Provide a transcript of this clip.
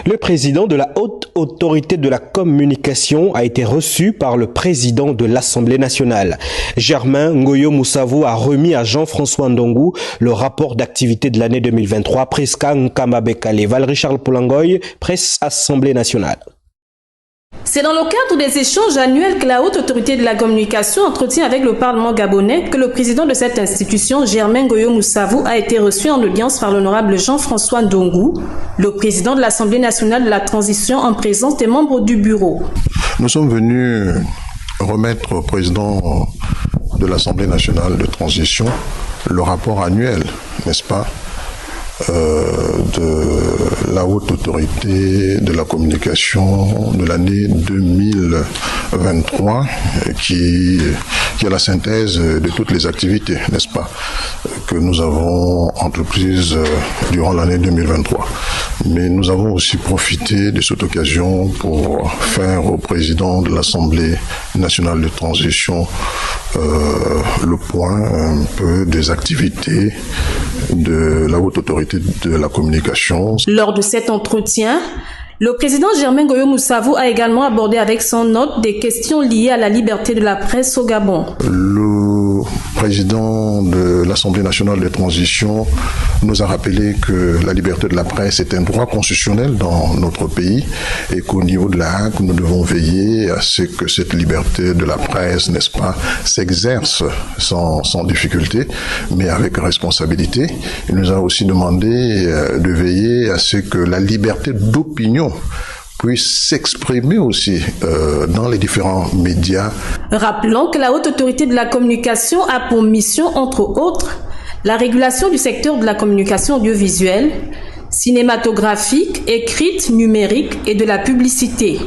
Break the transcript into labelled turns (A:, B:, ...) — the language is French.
A: Le président de la Haute Autorité de la Communication a été reçu par le président de l'Assemblée nationale. Germain Ngoyo Moussavou a remis à Jean-François Ndongou le rapport d'activité de l'année 2023. Priska Nkambabekale, Valérie-Charles Poulangoy, Presse Assemblée nationale.
B: C'est dans le cadre des échanges annuels que la Haute Autorité de la Communication entretient avec le Parlement gabonais que le président de cette institution, Germain Ngoyo Moussavou, a été reçu en audience par l'honorable Jean-François Ndongou, le président de l'Assemblée nationale de la transition en présence des membres du bureau.
C: Nous sommes venus remettre au président de l'Assemblée nationale de transition le rapport annuel, n'est-ce pas, de la Haute Autorité de la Communication de l'année 2023 qui est la synthèse de toutes les activités, n'est-ce pas, que nous avons entreprises durant l'année 2023. Mais nous avons aussi profité de cette occasion pour faire au président de l'Assemblée nationale de transition le point un peu des activités de la Haute Autorité de la Communication.
B: Lors de cet entretien, le président Germain Ngoyo Moussavou a également abordé avec son hôte des questions liées à la liberté de la presse au Gabon.
C: Le président de l'Assemblée nationale de transition nous a rappelé que la liberté de la presse est un droit constitutionnel dans notre pays et qu'au niveau de la HAC, nous devons veiller à ce que cette liberté de la presse, n'est-ce pas, s'exerce sans difficulté, mais avec responsabilité. Il nous a aussi demandé de veiller à ce que la liberté d'opinion puisse s'exprimer aussi dans les différents médias.
B: Rappelons que la Haute Autorité de la Communication a pour mission, entre autres, la régulation du secteur de la communication audiovisuelle, cinématographique, écrite, numérique et de la publicité.